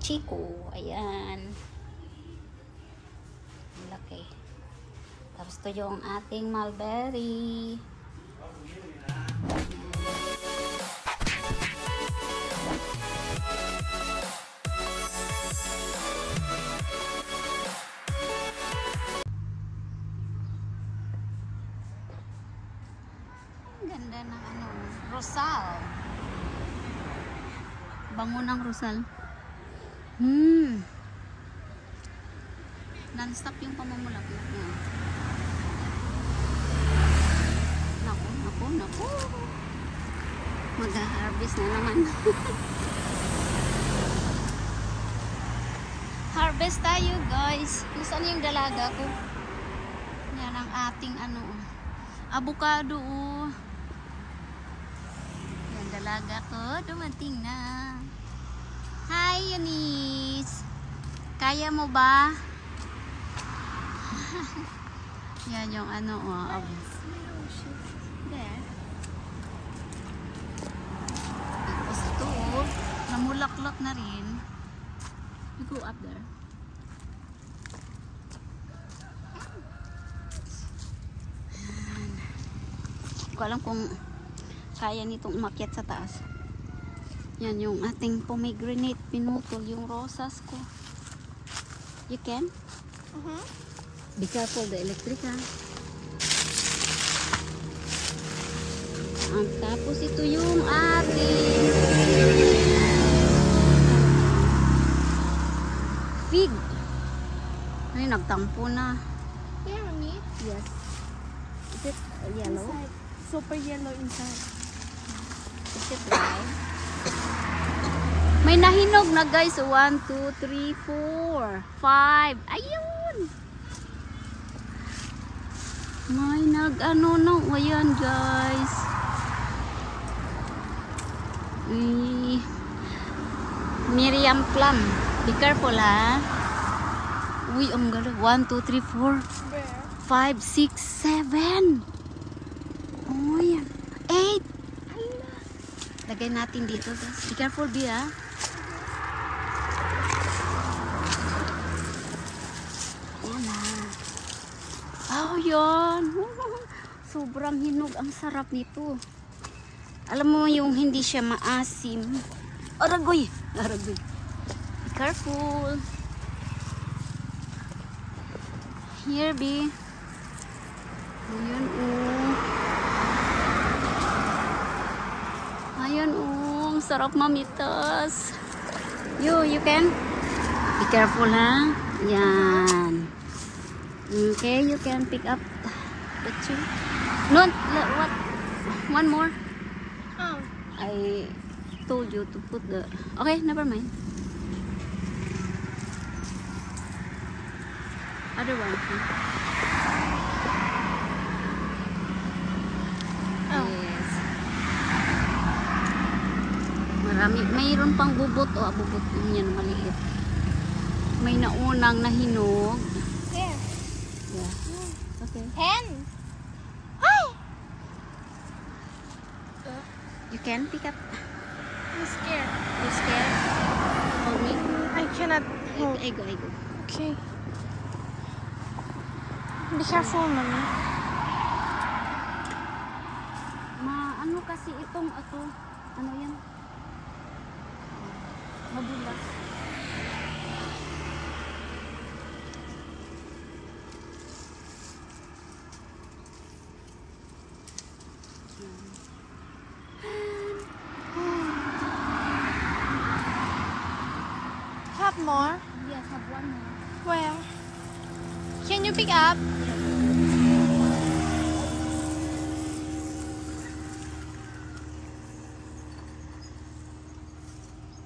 Chico. Ayan. Laki. Tapos ito yung ating mulberry. Ganda ng ano, rosal. Bango ng rosal. Non-stop yung pamumulaklak niya. Naku. Mag-harvest na naman. Harvest tayo, guys. Saan yung dalaga ko? Yan ang ating ano, avocado. Yan, dalaga ko. Dumating na. Hi, Eunice. Kaya mo ba? Yan yung ano, there. Tapos ito, namulaklak na rin. You go up there. Hindi ko alam kung kaya nitong umakyat sa taas. Yan yung ating pomegranate. Pinutol yung rosas ko. You can? Be careful the electric, ha? Tapos ito yung ating fig. Ay, nagtampo na. Yes. Is it yellow? Inside. Super yellow inside. Is it dry? May nahinog na, guys. 1, 2, 3, 4, 5. Ayun! May nag-ano no. Ayan, guys. Miriam plum. Be careful, ha? Uy, ang gala. 1, 2, 3, 4, 5, 6, 7. Oh, yan. 8. Lagay natin dito, guys. Be careful, Bea, ha? Ayan, ha? Oh, yan. Sobrang hinog. Ang sarap nito. Alam mo yung hindi siya maasim. Aragoy! Aragoy. Be careful. Here, B. Ayan, Ayan, ang sarap mamitas. You can? Be careful, ha? Yan. Okay, you can pick up the two. No, what? One more. Oh. I told you to put the... Okay, never mind. Other one. Oh. Yes. Marami. Mayroon pang bubot. O, bubot yan maliit. May naunang nahinog. There. Yeah. Okay. Hen. Hi. You can pick up. I'm scared. You scared? Hold me. I cannot hold. I go. Okay. Be careful, mommy. Ano kasi itong ato? Ano yan? Madulas. Have more? Yes, have one more. Where? Can you pick up?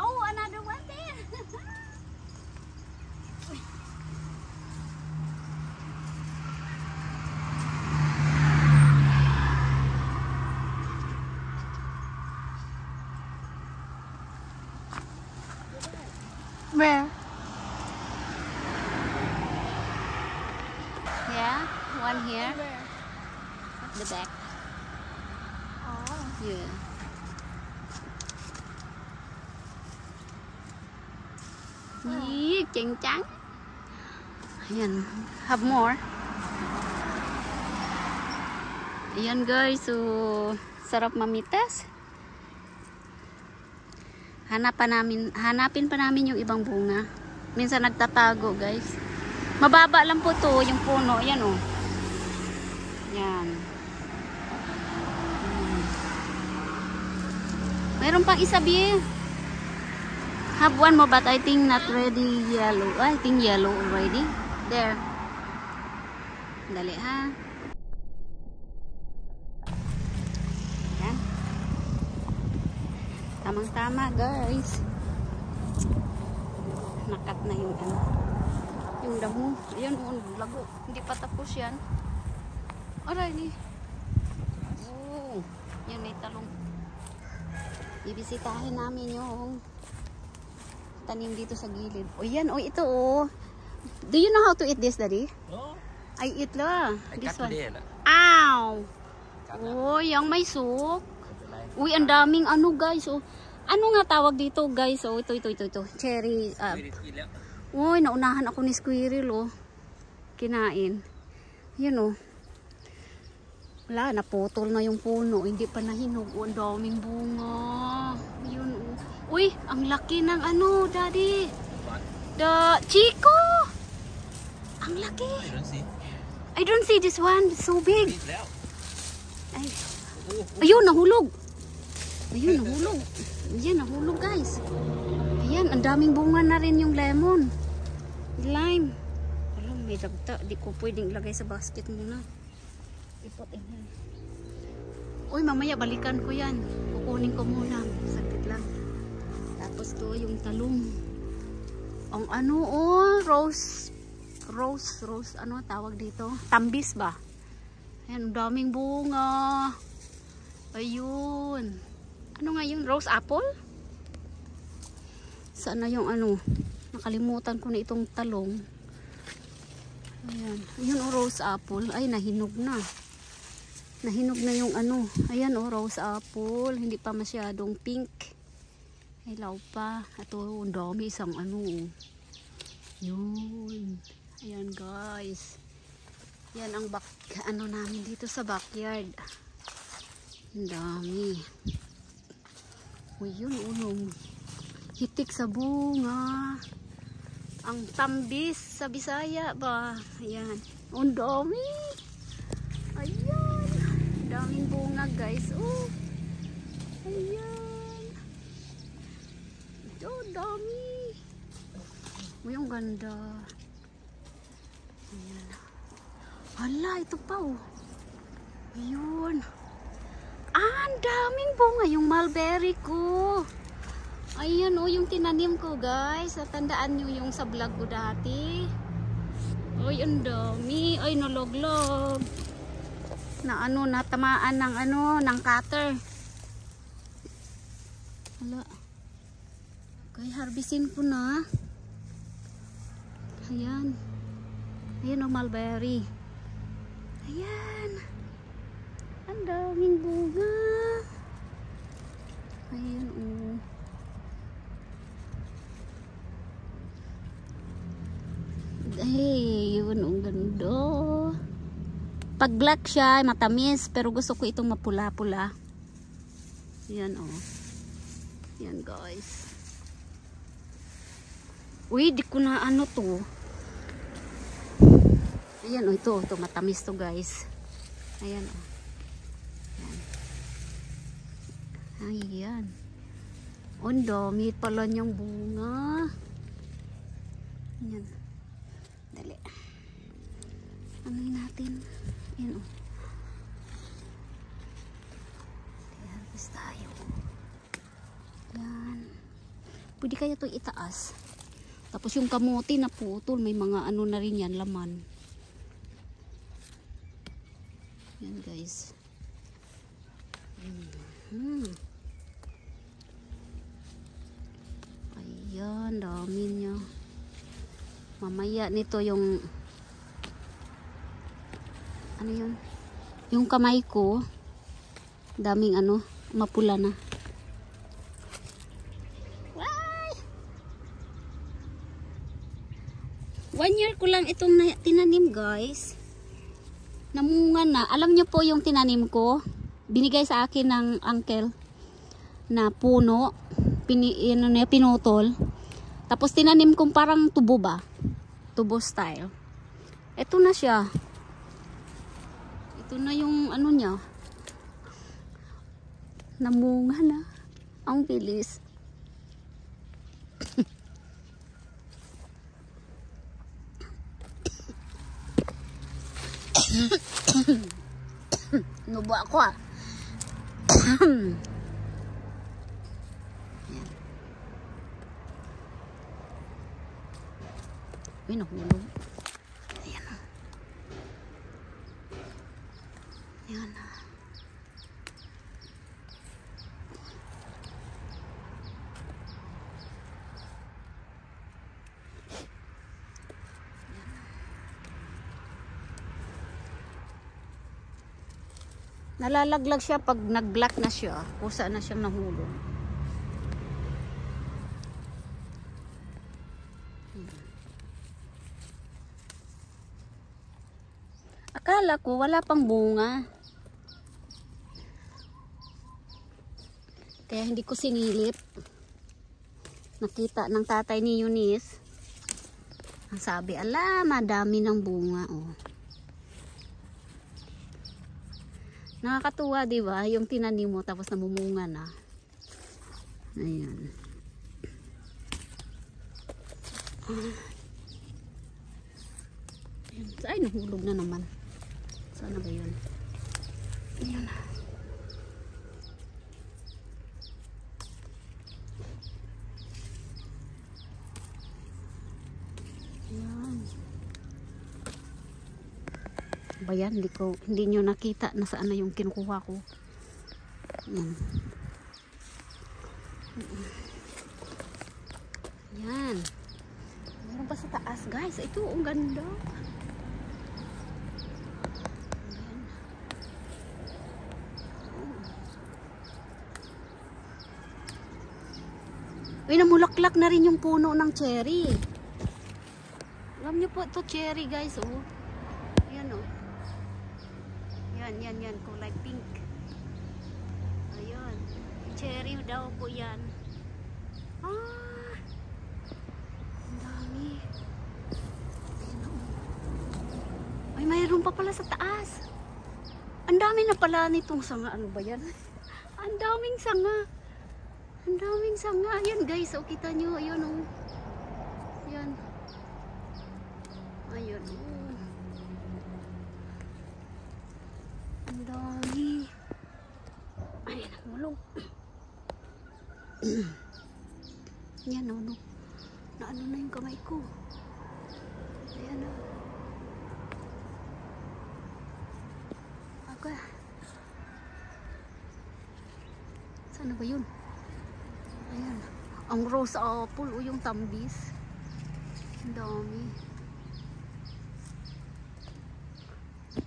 Oh, another one there. Where? Yeah, one here Where? at the back. Oh. Yeah. Yee, chang. Ayan, have more. Ayan guys, so sarap mamitas. Hanapin pa namin yung ibang bunga. Minsan nagtatago guys. Mababa lang po to yung puno. Ayan oh. Ayan. Mayroon pang isa bi. Have one more but I think not ready yellow. I think yellow already. There. Dali ha. Ayan. Tamang-tama guys. Nakat na yung ano. Yung damo. Ayan oh, lago. Hindi pa tapos yan. Aray ni. Oh. Yan may talong. Ibisitahin namin yung tanim dito sa gilid. O yan, o ito o. Do you know how to eat this, Daddy? No. I eat la. I This cut one. today. Ow! Oh, yung may suk. Uy, ang daming ano guys. Oh. Ano nga tawag dito guys? Oh, ito. Cherry. Uy, naunahan ako ni Squirrel oh. Kinain. Yun oh. Wala, naputol na yung puno. Hindi pa nahinog. Oh, ang daming bunga. Yun oh. Uy, ang laki ng ano, Daddy. The Chico. Ang laki. I don't see this one. It's so big. Ay. Ayun, nahulog. Ayun, nahulog. Ayan, nahulog guys. Ayan, ang daming bunga na rin yung lemon. Lime. Alam, may dagta. Di ko pwedeng ilagay sa basket muna. Ipot yan. Uy, mamaya balikan ko yan. Kukunin ko muna. Saglit lang. Tapos to yung talong. Ang ano, oh, rose, ano tawag dito? Tambis ba? Ayan, daming bunga. Ayun. Ano nga yung rose apple? Saan na yung ano? Nakalimutan ko na itong talong. Ayan. Ayun, oh, rose apple. Ay, nahinog na. Nahinog na yung ano. Ayan, oh, rose apple. Hindi pa masyadong pink. Hilaw pa. Ito, ang dami isang ano. Yun. Ayan guys. Yan ang ano namin dito sa backyard. Ang dami. O yun, unong. Hitik sa bunga. Ang tambis sa Bisaya ba? Ayan. Ang dami. Ayan. Daming bunga guys. Oh. Ayan. Oh, dami. Uy, ang ganda. Ayan. Hala, ito pa oh. Ayun. Ah, ang daming bunga. Yung mulberry ko. Ayan oh, yung tinanim ko guys. Tandaan nyo yung sa vlog ko dati. Uy, ang dami. Ay, nalog-log. Na ano, natamaan ng ano, ng cutter. Hala. Okay, harvestin ko na. Ayan. Ayan o, mulberry. Ayan. Ang daming bunga. Ayan o. Ay, yun o, ganda. Pag black siya, matamis. Pero gusto ko itong mapula-pula. Ayan o. Ayan guys. Uy, di ko na ano to. Ayan o, ito matamis to guys. Ayan o. Ayan. Ang dami pala niyang bunga. Ayan. Dali. Anuin natin. Ayan o. Harvest tayo. Ayan. Pwede kaya ito itaas. Tapos yung kamote na putol, may mga ano na rin yan, laman. Yan guys. Ayan, dami niya. Mamaya nito yung ano yun? Yung kamay ko, daming ano, mapula na. 1 year ko lang itong tinanim, guys. Namunga na. Alam niyo po yung tinanim ko, binigay sa akin ng uncle na puno, pinutol. Tapos tinanim kong parang tubo ba? Tubo style. Ito na siya. Ito na yung ano niya. Namunga na. Ang bilis. Nubo ako ah. Uy, nahulog. Ayan na. Ayan na. Nalalaglag siya pag nag-black na siya. Kusa na siyang nahulog. Akala ko wala pang bunga. Kaya hindi ko sinilip. Nakita ng tatay ni Eunice. Ang sabi, ala, madami ng bunga. Oh. Nakakatuwa, di ba? Yung tinanim mo tapos namumunga na. Ayan. Ay, nahulog na naman. Sana ba yun? Ayan. Ayan. Ba yan? Hindi nyo nakita na saan na yung kinukuha ko. Ayan. Ayan. Meron pa sa taas, guys. Ito, ang ganda. Uy, namulaklak na rin yung puno ng cherry. Alam niyo po ito cherry, guys, oh. Ayan, oh. Yan, kulay pink. Ayun. Cherry daw po yan. Ah! Ang dami. Ayan, oh. Ay, mayroon pa pala sa taas. Ang dami na pala nitong sanga. Ano ba yan? Ang daming sanga. Ang daming sanga. Ayan, guys. O, kita nyo. Ayan, o. Ayan. Ayan, o. Ang dami. Ayan, namulog. Ayan, o. Naano na yung kamay ko. Ayan, o. Okay. Saan na ba yun? Ayan. Ang rose apple o yung tambis. Ang dami.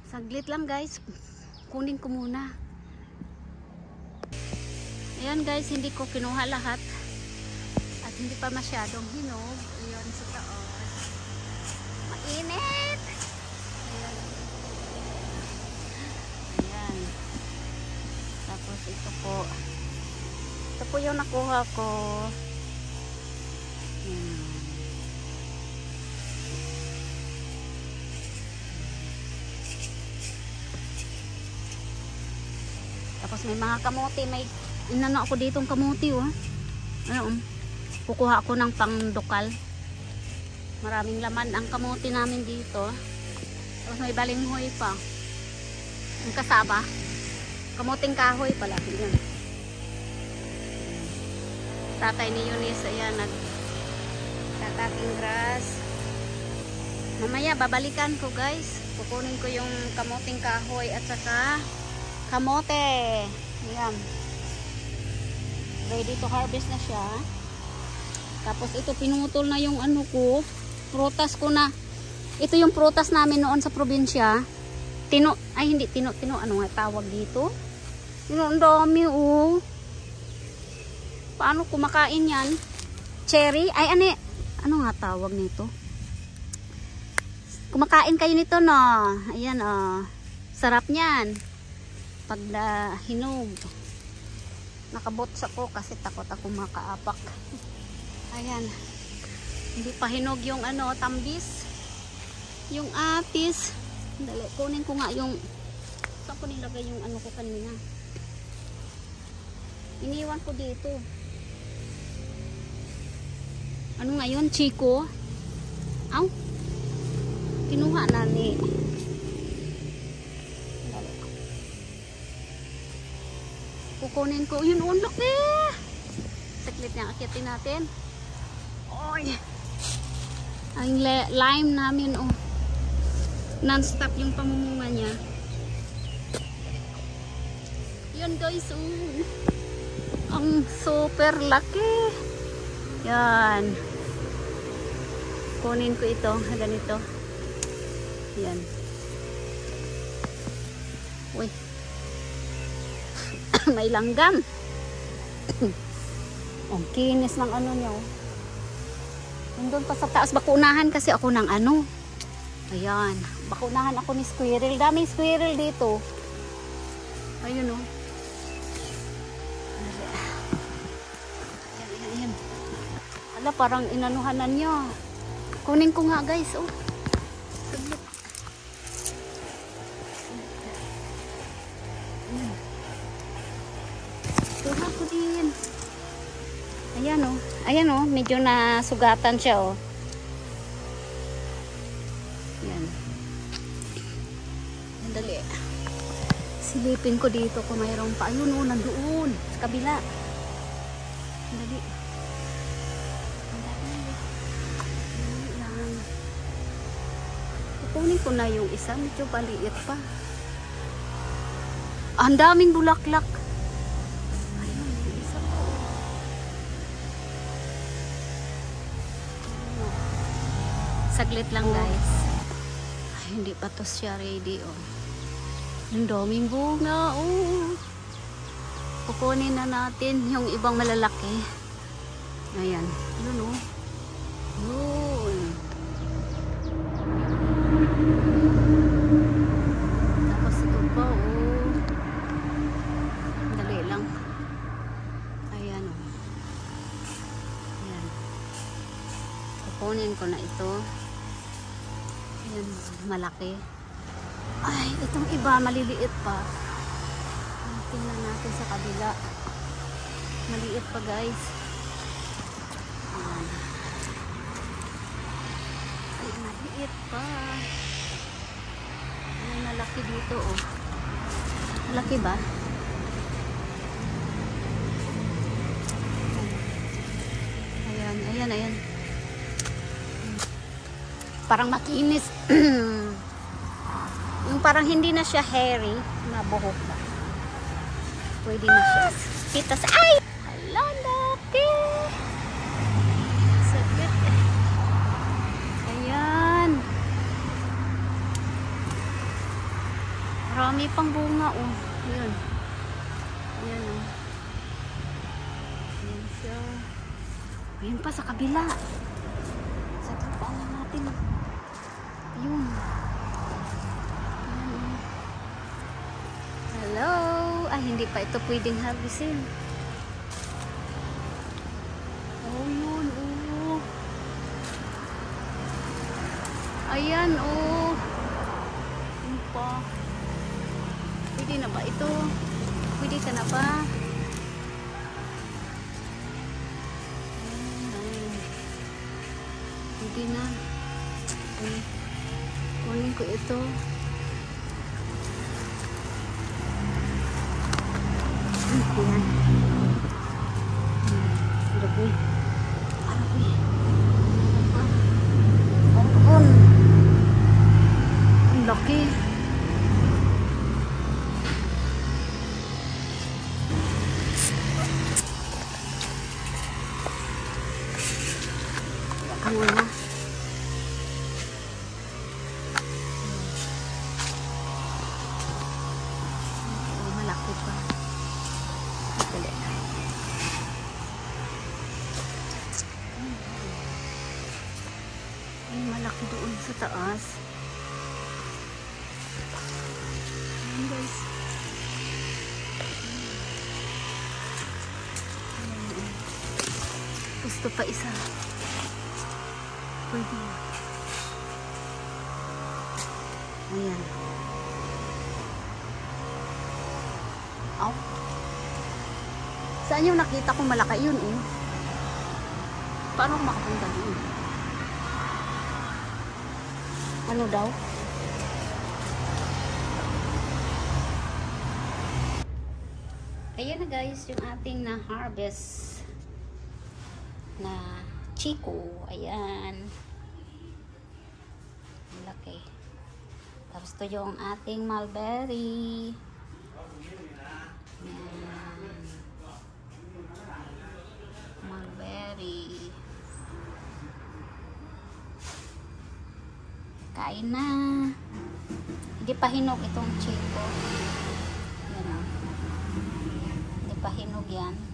Saglit lang, guys. Kunin ko muna. Ayan, guys. Hindi ko kinuha lahat. At hindi pa masyadong hinog. Ayan sa taas. Mainit! Ayan. Ayan. Tapos ito po. Ito po yung nakuha ko. Tapos may mga kamote. May inano ako ditong kamote, oh. Ano, kukuha ako ng pangdukal. Maraming laman ang kamote namin dito. Tapos may balinghoy pa. Ang kasaba. Kamuting kahoy pala. Yan. Tatay ni Eunice, ayan, nagtataking grass. Mamaya babalikan ko, guys. Kukunin ko yung kamuting kahoy at saka kamote. Ayan. Ready to harvest na siya. Tapos ito, pinutol na yung ano ko, prutas ko na. Ito yung prutas namin noon sa probinsya. Ano nga tawag dito? Ang dami, oh. Paano kumakain yan? Cherry? Ay, ano nga tawag nito? Kumakain kayo nito, no? Ayan, oh. Sarap niyan. Pag hinog. Nakabots ako kasi takot ako makaapak. Ayan. Hindi pa hinog yung ano, tambis. Yung apis. Dali, kunin ko nga yung... Saan ko nilagay yung ano ko kanina? Iniwan ko dito. Ano nga yun? Chico? Aw? Kinuha na ni. Kukunin ko. Yun, unlock eh. Saklit niya. Akitin natin. Oy. Ang lime namin, oh. Non-stop yung pamumunga niya. Yan guys, oh. Ang super laki. Yan. Kunin ko ito. Ganito. Yan. Uy. May langgam. Ang kinis ng ano niya. Nandun pa sa taas. Bakunahan kasi ako ng ano. Ayan. Bakunahan ako ni squirrel. Daming squirrel dito. Ayun, oh. Ayan, ayan. Ala, parang inanuhanan niya. Kunin ko nga guys, oh. Tuha ko din. Ayan, oh. Ayan, oh. Medyo nasugatan siya, oh. Ayan. Dali. Silipin ko dito kung mayroong pa. Ayun, oh. Nandoon. Sa kabila. Dali. Kunin ko na yung isa, medyo paliit pa. Ang daming bulaklak. Ayun, yung isa po. Saglit lang guys. Ay, hindi pa to siya ready, oh. Ang daming bunga, oh. Kukunin na natin yung ibang malalaki. Ayan, yun, oh. Yun. Tapos ito pa, oh. Dali lang. Ayan, oh. Ayan. Kukunin ko na ito. Ayan, malaki. Ay, itong iba, maliliit pa. Tingnan natin sa kabila. Maliit pa, guys. Ayan. Ay, maliit pa. May malaki dito, oh. Malaki ba? Ayan, ayan, ayan. Parang makinis. Yung parang hindi na siya hairy, mabuhok ba. Pwede na siya. Kita sa... Ay! Hala, laki! Sakit. Ayan. Marami pang bunga, oh. Ayan. Ayan, oh. Ayan siya. Ayan pa sa kabila. Sa tapang natin. Ayun. Hello. Ay, hindi pa ito pwedeng harvestin. Oh, yun, oh. Ayan, oh. Yun pa. Pwede na ba ito? Pwede ka na ba? Ayan. Pwede na. Okay. Kunin ko ito. Ayan. Labi. Labi. Ang laki. Kamu na. Malaki pa. Dali. Ay, malaki doon sa taas. Gusto pa isa. Pwede. Ayan. Aw. Saan yung nakita ko malaki yun eh? Paano ako makapunta doon? Ano daw? Ayan na guys, yung ating na-harvest na chico. Ayan. Laki. Tapos ito yung ating mulberry. Ayan. Mulberry. Kain na. Hindi pa hinog itong chico. Ayan o. Hindi pa hinog yan.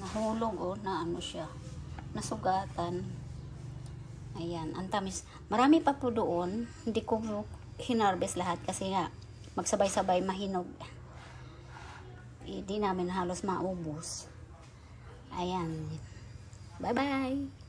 Nahulog o, na ano siya. Nasugatan. Ayan, ang tamis. Marami pa po doon. Hindi ko hinarvest lahat kasi nga magsabay-sabay mahinog. Hindi namin halos maubos. Ayan. Bye-bye!